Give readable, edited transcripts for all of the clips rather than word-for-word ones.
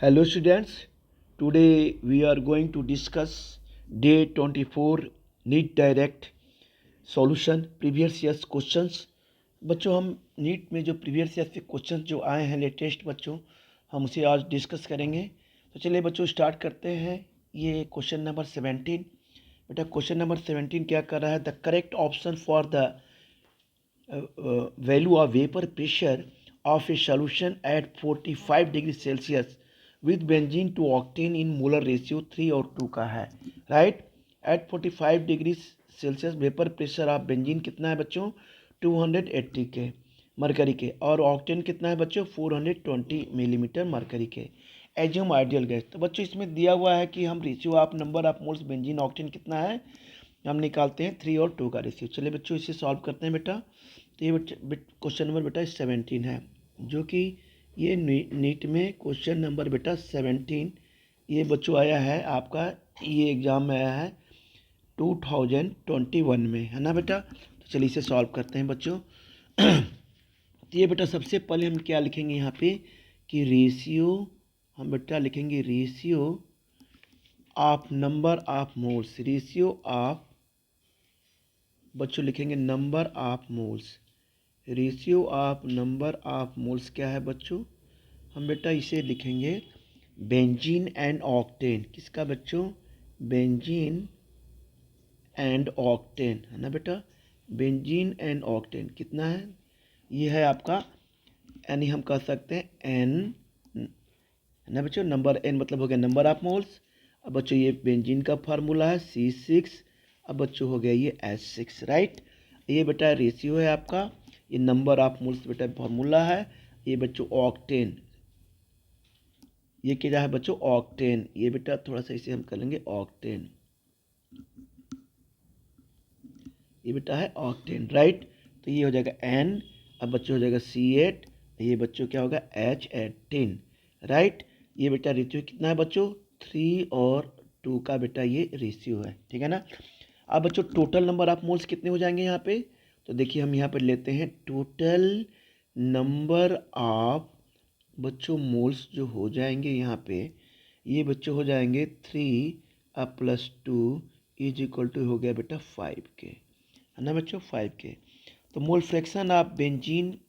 Hello students, today we are going to discuss day 24 NEET Direct solution previous years questions। बच्चों हम NEET में जो previous year से question जो आए हैं लेटेस्ट बच्चों हम उसे आज डिस्कस करेंगे। तो चलिए बच्चों स्टार्ट करते हैं। ये क्वेश्चन नंबर 17। बेटा क्वेश्चन नंबर 17 क्या कर रहा है? The correct option for the value of vapor pressure of a solution at 45 degree Celsius with benzene to octane in molar ratio 3 और 2 का है। Right, at 45 degree Celsius vapour pressure of benzene कितना है बच्चों? 280 के मरकरी के, और octane कितना है बच्चों? 420 मिलीमीटर मरकरी के। Assume ideal gas. तो बच्चों इसमें दिया हुआ है कि हम ratio of number of moles benzene octane कितना है हम निकालते हैं 3 और 2 का रेशियो। चलिए बच्चों इसे सॉल्व करते हैं बेटा। तो ये क्वेश्चन नंबर बेटा 17 है, जो कि ये नीट में क्वेश्चन नंबर बेटा 17 ये बच्चों आया है आपका, ये एग्ज़ाम में आया है 2021 में, है ना बेटा। तो चलिए इसे सॉल्व करते हैं बच्चों। तो ये बेटा सबसे पहले हम क्या लिखेंगे यहाँ पे कि रेशियो, हम बेटा लिखेंगे ratio of number of moles, ratio of बच्चों लिखेंगे number of moles, ratio of number of moles क्या है बच्चों? हम बेटा इसे लिखेंगे बेंजीन एंड ऑक्टेन। किसका बच्चों? बेंजीन एंड ऑक्टेन, है ना बेटा। बेंजीन एंड ऑक्टेन कितना है? ये है आपका, यानी हम कह सकते हैं एन, है ना बच्चों। नंबर एन मतलब हो गया नंबर ऑफ मोल्स। अब बच्चों ये बेंजीन का फार्मूला है C6। अब बच्चों हो गया ये H6। राइट, ये बेटा रेशियो है आपका, ये नंबर ऑफ मोल्स बेटा फार्मूला है। ये बच्चों ऑक्टेन, ये क्या है बच्चों? ऑक्टेन। ये बेटा थोड़ा सा इसे हम कर लेंगे ऑक्टेन, ये बेटा है ऑक्टेन। राइट, तो ये हो जाएगा N। अब बच्चों हो जाएगा C8, ये बच्चों क्या होगा? H18। राइट, ये बेटा रेशियो कितना है बच्चों? 3 और 2 का बेटा ये रेशियो है, ठीक है ना। अब बच्चों टोटल नंबर ऑफ मोल्स कितने हो जाएंगे यहाँ पे? तो देखिए हम यहाँ पे लेते हैं टोटल नंबर ऑफ बच्चों मोल्स जो हो जाएंगे यहाँ पे, ये बच्चों हो जाएंगे 3 प्लस 2 इज इक्वल टू हो गया बेटा 5 के, है ना बच्चों, 5 के। तो mole fraction of benzene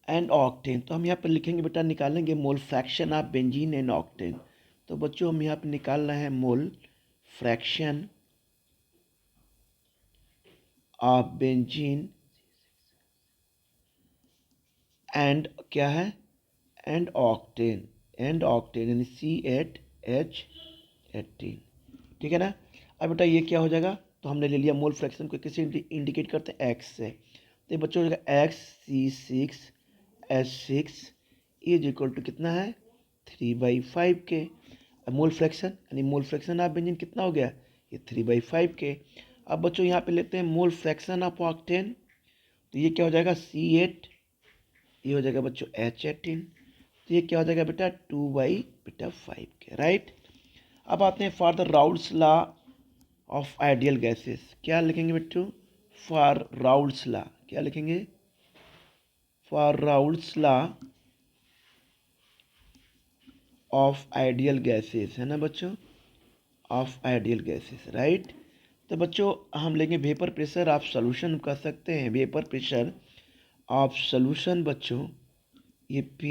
and octane, तो हम यहाँ पर लिखेंगे बेटा, निकालेंगे mole fraction of benzene and octane. तो बच्चों हम यहाँ पर निकाल रहे हैं mole fraction of benzene and क्या है? एंड ऑक्टेन, एंड ऑक्टेन यानी C8H18, ठीक है ना। अब बेटा ये क्या हो जाएगा? तो हमने ले लिया मोल फ्रैक्शन को किसी इंडिकेट करते हैं X से, तो ये बच्चों हो जाएगा XC6H6 इज इक्वल टू कितना है? 3/5 के। अब मोल फ्रैक्शन यानी मोल फ्रैक्शन ऑफ बेंजीन कितना हो गया? ये 3/5 के। अब बच्चों यहाँ पे लेते हैं मोल फ्रैक्शन ऑफ ऑक्टेन, तो ये क्या हो जाएगा? C8, ये हो जाएगा बच्चों H18, तो ये क्या हो जाएगा बेटा? 2/5 के। राइट, अब आते हैं for the Raoult's law of ideal gases. क्या लिखेंगे बच्चों? फॉर राउल्स लॉ क्या लिखेंगे? For Raoult's law of ideal gases, है ना बच्चों, ऑफ आइडियल गैसेस। राइट, तो बच्चों हम लेंगे वेपर प्रेशर ऑफ सॉल्यूशन, कह सकते हैं वेपर प्रेशर ऑफ सॉल्यूशन बच्चों, ये P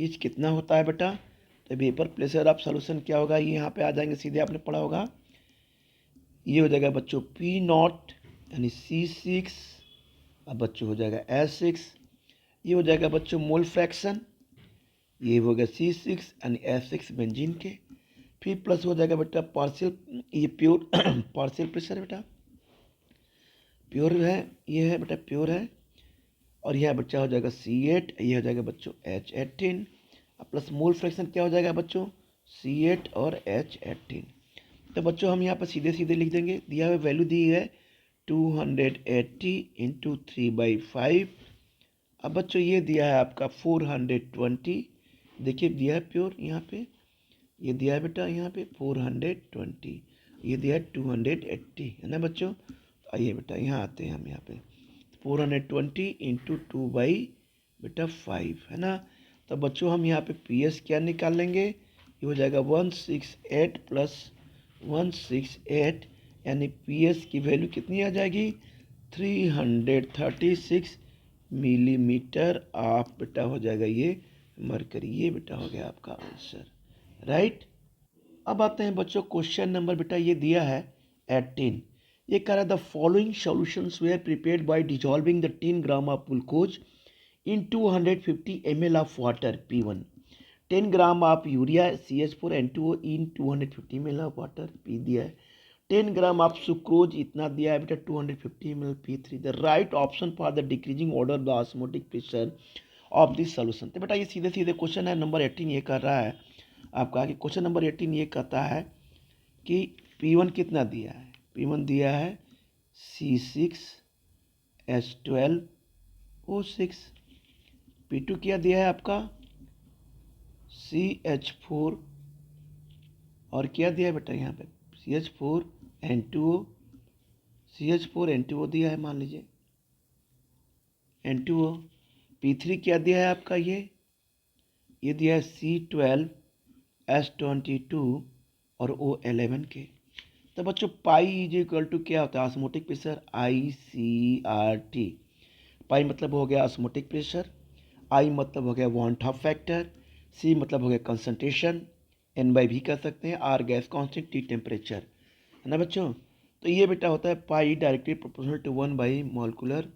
इज कितना होता है बेटा? तो वेपर प्रेशर ऑफ सॉल्यूशन क्या होगा? ये यहाँ पे आ जाएंगे सीधे, आपने पढ़ा होगा। ये हो जाएगा बच्चों P0 यानी C6। अब बच्चों हो जाएगा H6। ये हो जाएगा बच्चों मोल फ्रैक्शन, ये हो गया C6 यानी H6 बेंजीन के। फिर प्लस हो जाएगा बेटा पार्शियल, ये प्योर पार्शियल प्रेशर बेटा, प्योर है, ये है बेटा प्योर है। और यह बच्चा हो जाएगा C8, ये हो जाएगा बच्चों H18, प्लस मोल फ्रैक्शन क्या हो जाएगा बच्चों? C8 और H18। तो बच्चों हम यहाँ पर सीधे सीधे लिख देंगे, दिया हुआ वैल्यू दी है 280 इंटू 3/5। अब बच्चों ये दिया है आपका 420, देखिए दिया है प्योर यहाँ पे, ये दिया है बेटा यहाँ पे 420, ये दिया है 280, है ना बच्चों। आइए बेटा यहाँ आते हैं हम यहाँ पे 420 इंटू 2/5, है ना। तो बच्चों हम यहाँ पे पी एस क्या निकाल लेंगे, ये हो जाएगा 168 प्लस 168, यानी पी एस की वैल्यू कितनी आ जाएगी 336 मिलीमीटर ऑफ बेटा हो जाएगा ये मरकरी। ये बेटा हो गया आपका आंसर, राइट। अब आते हैं बच्चों क्वेश्चन नंबर बेटा ये दिया है 18। ये कह रहा है the following solutions were prepared by dissolving the 10 gram of glucose in 250 ml of water P1, 10 gram of urea CH4N2O in 250 ml of water P दिया है, 10 ग्राम ऑफ सुक्रोज इतना दिया है बेटा 250 ml P3। The right option for the decreasing order the osmotic pressure of this solution. तो बेटा ये सीधे सीधे क्वेश्चन है नंबर 18 ये कर रहा है आपका कि क्वेश्चन नंबर 18 ये कहता है कि P1 कितना दिया है, P1 दिया है C6H12O6, P2 क्या दिया है आपका CH4 और क्या दिया है बेटा यहाँ पे CH4N2O, CH4N2O दिया है मान लीजिए N2O। P3 क्या दिया है आपका ये दिया है C12H22 और O11 के। तो बच्चों पाई इज इक्वल टू क्या होता है ऑस्मोटिक प्रेशर ICRT। पाई मतलब हो गया ऑस्मोटिक प्रेशर, आई मतलब हो गया वॉन ऑफ फैक्टर, सी मतलब हो गया कंसंट्रेशन, N/V कह सकते हैं, R gas constant, T temperature, है ना बच्चों। तो ये बेटा होता है पाई डायरेक्टली प्रोपोर्शनल टू 1/मोलिकुलर।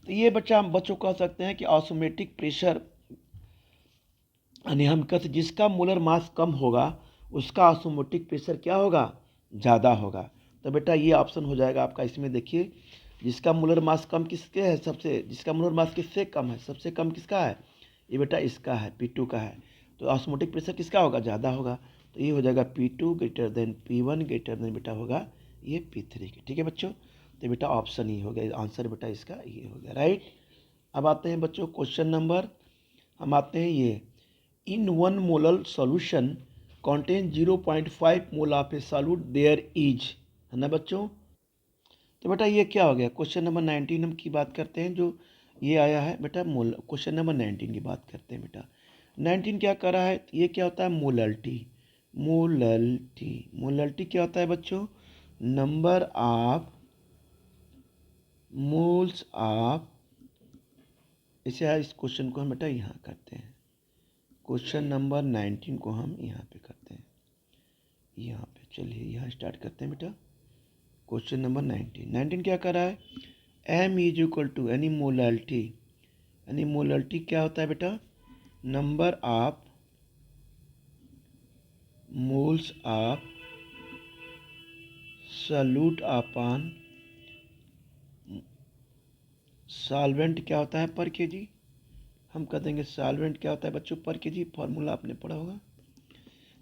तो ये बच्चों कह सकते हैं कि ऑस्मोटिक प्रेशर यानी हम कहते जिसका मोलर मास कम होगा उसका ऑस्मोटिक प्रेशर क्या होगा ज़्यादा होगा। तो बेटा ये ऑप्शन हो जाएगा आपका, इसमें देखिए जिसका मोलर मास कम किसके है सबसे, जिसका मोलर मास किससे कम है, सबसे कम किसका है ये बेटा इसका है P2 का है। तो ऑस्मोटिक प्रेशर किसका होगा ज़्यादा होगा, तो ये हो जाएगा P2 greater than P1 greater than बेटा होगा ये P3 के। ठीक है बच्चों, तो बेटा ऑप्शन ही हो गया आंसर बेटा इसका ये हो गया, राइट। अब आते हैं बच्चों क्वेश्चन नंबर, हम आते हैं ये in 1 molar solution contains 0.5 mole of a solute there is, है ना बच्चों। तो बेटा ये क्या हो गया क्वेश्चन नंबर 19 हम की बात करते हैं, जो ये आया है बेटा मोल, क्वेश्चन नंबर 19 की बात करते हैं बेटा। 19 क्या कर रहा है, ये क्या होता है मोलल्टी। मोलल्टी क्या होता है बच्चों, नंबर ऑफ मोल्स ऑफ, इसे इस क्वेश्चन को हम बेटा यहाँ करते हैं, क्वेश्चन नंबर 19 को हम यहाँ पे करते हैं, यहाँ पे चलिए यहाँ स्टार्ट करते हैं बेटा। क्वेश्चन नंबर 19 क्या कर रहा है, M इज इक्वल टू यानी मोलल्टी क्या होता है बेटा, number of moles of solute upon solvent क्या होता है पर केजी। हम कह देंगे सॉल्वेंट क्या होता है बच्चों पर केजी, फॉर्मूला आपने पढ़ा होगा।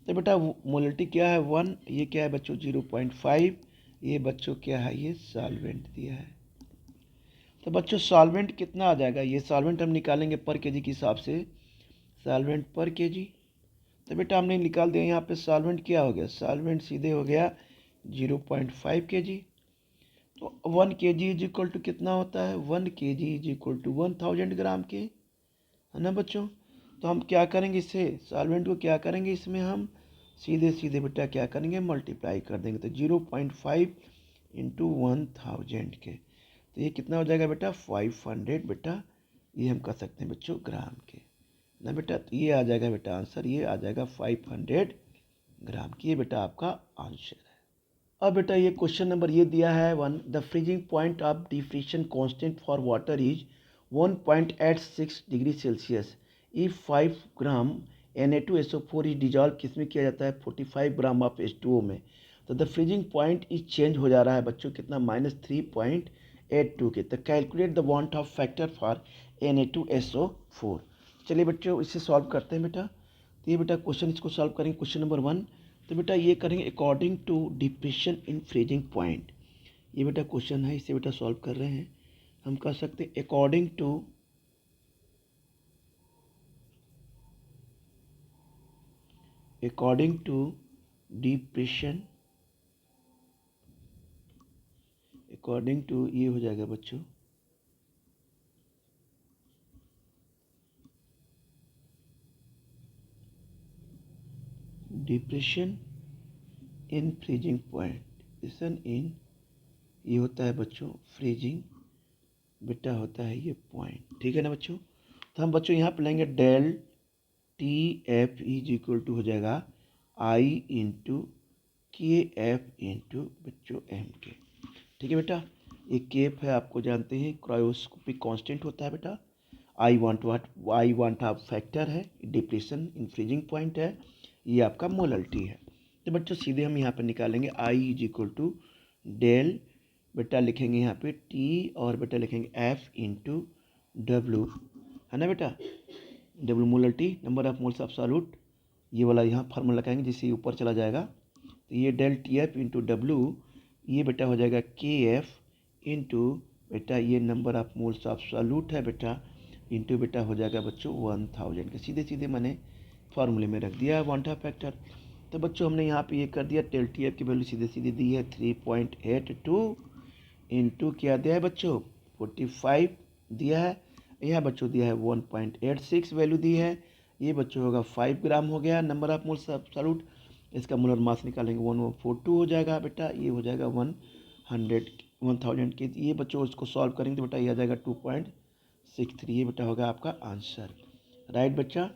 तो बेटा मोलल्टी क्या है 1, ये क्या है बच्चों 0.5, ये बच्चों क्या है ये सॉल्वेंट दिया है। तो बच्चों सॉल्वेंट कितना आ जाएगा, ये सॉल्वेंट हम निकालेंगे पर केजी के हिसाब से, सॉल्वेंट पर केजी। तो बेटा हमने निकाल दिया यहाँ पे सॉल्वेंट क्या हो गया, सॉल्वेंट सीधे हो गया 0.5 केजी। तो 1 केजी इज इक्वल टू कितना होता है, 1 केजी इज इक्वल टू 1000 ग्राम के, है ना बच्चों। तो हम क्या करेंगे इससे सॉल्वेंट को क्या करेंगे, इसमें हम सीधे सीधे बेटा क्या करेंगे मल्टीप्लाई कर देंगे। तो 0.5 इंटू 1000 के, तो ये कितना हो जाएगा बेटा 500 बेटा, ये हम कह सकते हैं बच्चों ग्राम के ना बेटा। तो ये आ जाएगा बेटा आंसर, ये आ जाएगा 500 ग्राम की, ये बेटा आपका आंसर है। अब बेटा ये क्वेश्चन नंबर ये दिया है 1, the freezing point of diffusion constant for water is 1.86 degree Celsius if 5 gram Na2SO4 is dissolve किस में किया जाता है 45 ग्राम ऑफ H2O में। तो the freezing point is change हो जा रहा है बच्चों कितना -3.82 के। तो calculate the van't Hoff factor for Na2SO4। चलिए बच्चों इसे सॉल्व करते हैं बेटा। तो ये बेटा क्वेश्चन इसको सॉल्व करेंगे क्वेश्चन नंबर 1। तो बेटा ये करेंगे according to depression in freezing point, ये बेटा क्वेश्चन है इसे बेटा सॉल्व कर रहे हैं। हम कह सकते हैं according to depression, according to ये हो जाएगा बच्चों depression in freezing point, depression in, ये होता है बच्चों फ्रीजिंग, बेटा होता है ये पॉइंट, ठीक है ना बच्चों। तो हम बच्चों यहाँ पे लेंगे del T F is equal to हो जाएगा I into K F into बच्चों एम के, ठीक है बेटा। ये केफ है, आपको जानते हैं क्रायोस्कोपिक कांस्टेंट होता है बेटा। आई वांट आप फैक्टर है, डिप्रेशन इन फ्रीजिंग पॉइंट है, ये आपका मोलरिटी है। तो बच्चों सीधे हम यहाँ पे निकालेंगे I is equal to del, बेटा लिखेंगे यहाँ पे टी और बेटा लिखेंगे एफ इंटू डब्लू, है ना बेटा। W molarity, number of moles absolute, ये वाला यहाँ फार्मूला लगाएंगे जिससे ऊपर चला जाएगा। तो ये del T F into W, ये बेटा हो जाएगा के एफ इंटू बेटा ये नंबर ऑफ मोल्स एब्सोल्यूट है बेटा, इंटू बेटा हो जाएगा बच्चों 1000 के, सीधे सीधे मैंने फार्मूले में रख दिया वांट फैक्टर। तो बच्चों हमने यहाँ पे ये कर दिया, डेल टी एफ की वैल्यू सीधे सीधे दी है 3.82 इंटू क्या दिया है बच्चों 45 दिया है, यहाँ बच्चों दिया है 1.86 वैल्यू दी है, ये बच्चों होगा 5 ग्राम हो गया नंबर ऑफ मोल्स एब्सोल्यूट। इसका मोलर मास निकालेंगे 1142 हो जाएगा बेटा, ये हो जाएगा 1000 के, ये बच्चों इसको सॉल्व करेंगे तो बेटा ये आ जाएगा 2.63, ये बेटा होगा आपका आंसर, राइट बच्चा।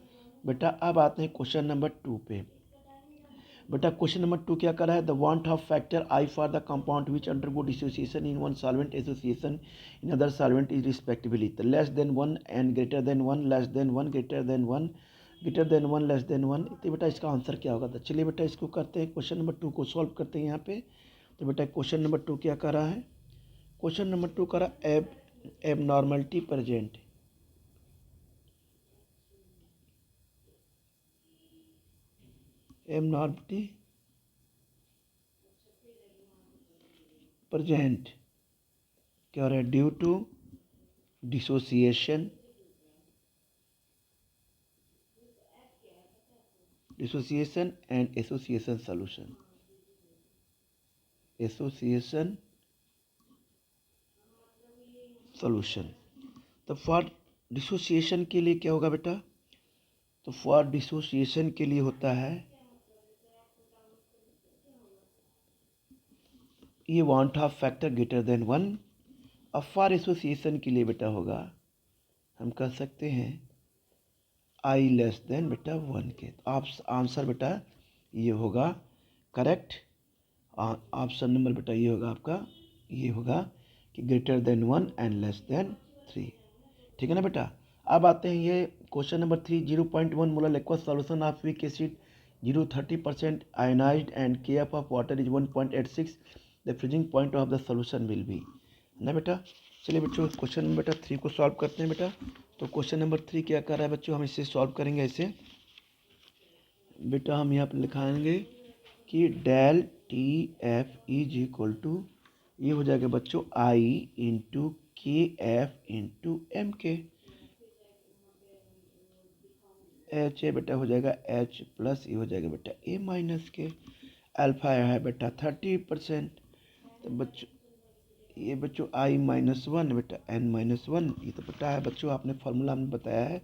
बेटा अब आते हैं क्वेश्चन नंबर 2 पे। बेटा क्वेश्चन नंबर 2 क्या कर रहा है, the van't Hoff factor i for the compound which undergo dissociation in one solvent association in other solvent is respectively, तो less than 1 and greater than 1, less than 1 greater than 1, greater than 1 less than 1। तो बेटा इसका answer क्या होगा, तो चलिए बेटा इसको करते हैं, क्वेश्चन नंबर 2 को सॉल्व करते हैं यहाँ पे। तो बेटा क्वेश्चन नंबर 2 क्या कर रहा है, क्वेश्चन नंबर 2 कर रहा है एबनॉर्मलिटी प्रेजेंट, एबनॉर्मलिटी प्रेजेंट क्या हो रहा है, due to dissociation and association solution, association solution. तो फॉर डिसोसिएशन के लिए क्या होगा बेटा, तो फॉर डिसोसिएशन के लिए होता है ये want Hoff factor greater than 1, अब फॉर एसोसिएशन के लिए बेटा होगा हम कह सकते हैं आई लेस देन बेटा 1 के। तो आप आंसर बेटा ये होगा करेक्ट, ऑप्शन नंबर बेटा ये होगा आपका, ये होगा कि greater than 1 and less than 3, ठीक है ना बेटा। अब आते हैं ये question number 3, 0.1 molar liquid solution of weak acid 30% ionized and K F of water is 1.86, the freezing point of the solution will be, ना बेटा। चलिए बच्चों क्वेश्चन नंबर बेटा 3 को सॉल्व करते हैं बेटा। तो क्वेश्चन नंबर 3 क्या कर रहा है बच्चों, हम इसे सॉल्व करेंगे ऐसे बेटा, हम यहाँ पर लिखाएंगे कि del T F is equal to, ये हो जाएगा बच्चों I into K F into M K, H A बेटा हो जाएगा एच प्लस, ये हो जाएगा बेटा ए माइनस के, अल्फा है बेटा 30%, तो बच्चों ये बच्चों आई -1 बेटा n-1, ये तो बेटा है बच्चों आपने फार्मूला में बताया है।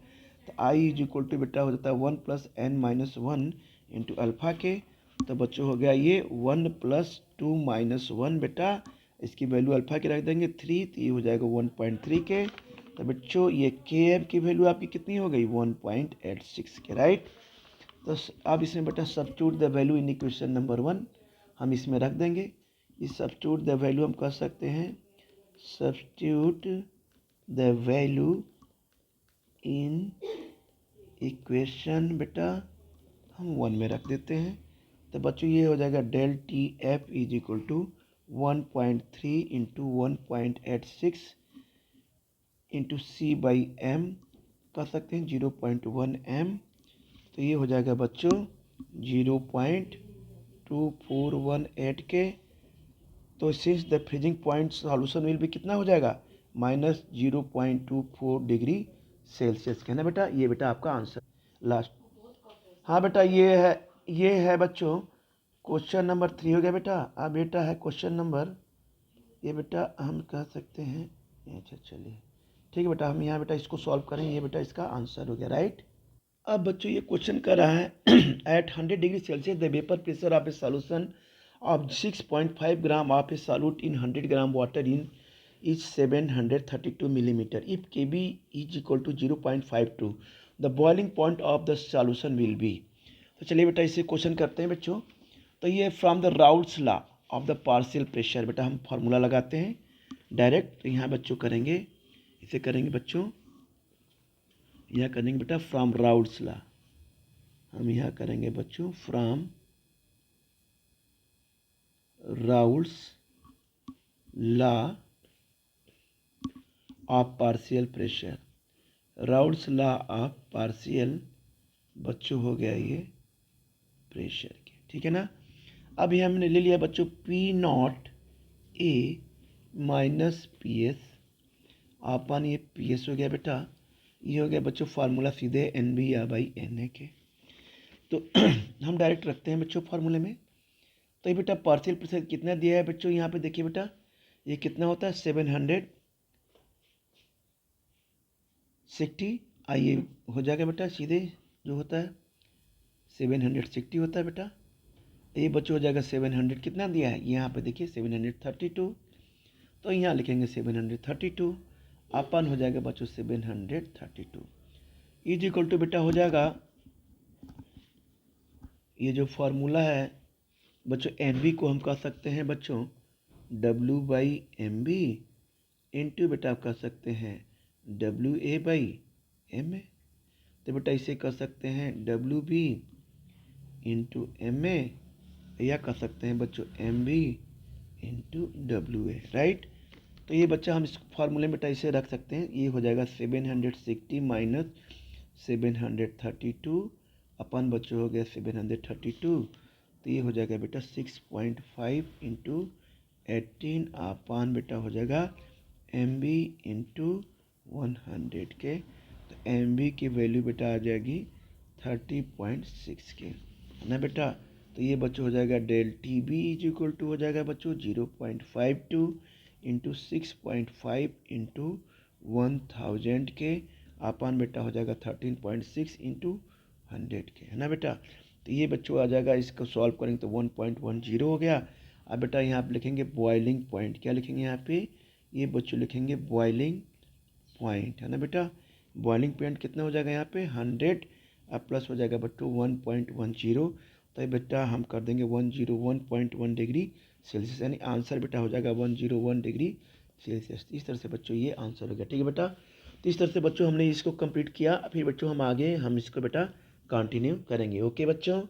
तो आई इज इक्वल टू बेटा हो जाता है 1 + n-1 इंटू अल्फ़ा के, तो बच्चों हो गया ये 1 + 2 - 1 बेटा, इसकी वैल्यू अल्फ़ा की रख देंगे 3, तो ये हो जाएगा 1.3 के। तो बच्चों ये के एफ की वैल्यू आपकी कितनी हो गई 1.86 के, राइट। तो अब इसमें बेटा substitute the value in equation number 1 हम इसमें रख देंगे, इस सब्स्टिट्यूट द वैल्यू हम कह सकते हैं substitute the value in equation बेटा हम 1 में रख देते हैं। तो बच्चों ये हो जाएगा del T F is equal to 1.3 into 1.86 into C by M कह सकते हैं 0.1 एम, तो ये हो जाएगा बच्चों 0.2418 के। तो since the freezing point solution will भी कितना हो जाएगा -0.24 डिग्री सेल्सियस के, ना बेटा। ये बेटा आपका आंसर लास्ट, हाँ बेटा ये है बच्चों क्वेश्चन नंबर 3 हो गया बेटा। अब बेटा है क्वेश्चन नंबर, ये बेटा हम कह सकते हैं, अच्छा चलिए ठीक है बेटा, हम यहाँ बेटा इसको सॉल्व करें, ये बेटा इसका आंसर हो गया, राइट। अब बच्चों ये क्वेश्चन कर रहा है at 100 degree Celsius the vapour pressure of a solution of 6.5 gram of a solute in 100 gram water in is 732 millimeter. If Kb is equal to 0.52, the boiling point of the solution will be. तो चलिए बेटा इसे question करते हैं बच्चों। तो ये from the Raoult's law of the partial pressure, बेटा हम फार्मूला लगाते हैं डायरेक्ट। तो यहाँ बच्चों करेंगे, इसे करेंगे बच्चों, यहाँ करेंगे बेटा फ्रॉम राउल्स लॉ। हम यहाँ करेंगे बच्चों from Raoult's law of partial pressure. Raoult's law of partial बच्चों हो गया ये प्रेशर के, ठीक है ना। अब ये हमने ले लिया बच्चों P not a minus P S अपन, ये पी एस हो गया बेटा, ये हो गया बच्चों फार्मूला सीधे एन बी या बाई एन ए के। तो हम डायरेक्ट रखते हैं बच्चों फार्मूले में। तो ये बेटा पार्शियल प्रेशर कितना दिया है बच्चों, यहाँ पे देखिए बेटा ये कितना होता है 760। आइए हो जाएगा बेटा सीधे जो होता है 760 होता है बेटा। ये बच्चों हो जाएगा 700 कितना दिया है, यहाँ पे देखिए 732। तो यहाँ लिखेंगे 732 अपन हो जाएगा बच्चों 732 इज इक्वल टू बेटा हो जाएगा, ये जो फार्मूला है बच्चों एम बी को हम कह सकते हैं बच्चों W by M B into बेटा आप कह सकते हैं W A by M A. तो बेटा इसे कह सकते हैं W B into M A, या कह सकते हैं बच्चों M B into W A, right. तो ये बच्चा हम इस फार्मूले में बेटा इसे रख सकते हैं, ये हो जाएगा 760 माइनस 732 अपन बच्चों हो गया 732। तो ये हो जाएगा बेटा 6.5 इंटू 18 अपन बेटा हो जाएगा एम बी इंटू 100 के। तो एम बी की वैल्यू बेटा आ जाएगी 30.6 के, है ना बेटा। तो ये बच्चों हो जाएगा del T B is equal to हो जाएगा बच्चों 0.52 इंटू 6.5 इंटू 1000 के अपन बेटा हो जाएगा 13.6 इंटू 100 के, है ना बेटा। तो ये बच्चों आ जाएगा, इसको सॉल्व करेंगे तो 1.10 हो गया। अब बेटा यहाँ पे लिखेंगे बॉइलिंग पॉइंट, क्या लिखेंगे यहाँ पे, ये बच्चों लिखेंगे बॉइलिंग पॉइंट, है ना बेटा। बॉइलिंग पॉइंट कितना हो जाएगा यहाँ पे 100, अब प्लस हो जाएगा बच्चों 1.10। तो ये बेटा हम कर देंगे 101.1 डिग्री सेल्सियस, यानी आंसर बेटा हो जाएगा 101 डिग्री सेल्सियस। इस तरह से बच्चों ये आंसर हो गया, ठीक है बेटा। तो इस तरह से बच्चों हमने इसको कंप्लीट किया। फिर बच्चों हम आगे हम इसको बेटा कंटिन्यू करेंगे। ओके बच्चों।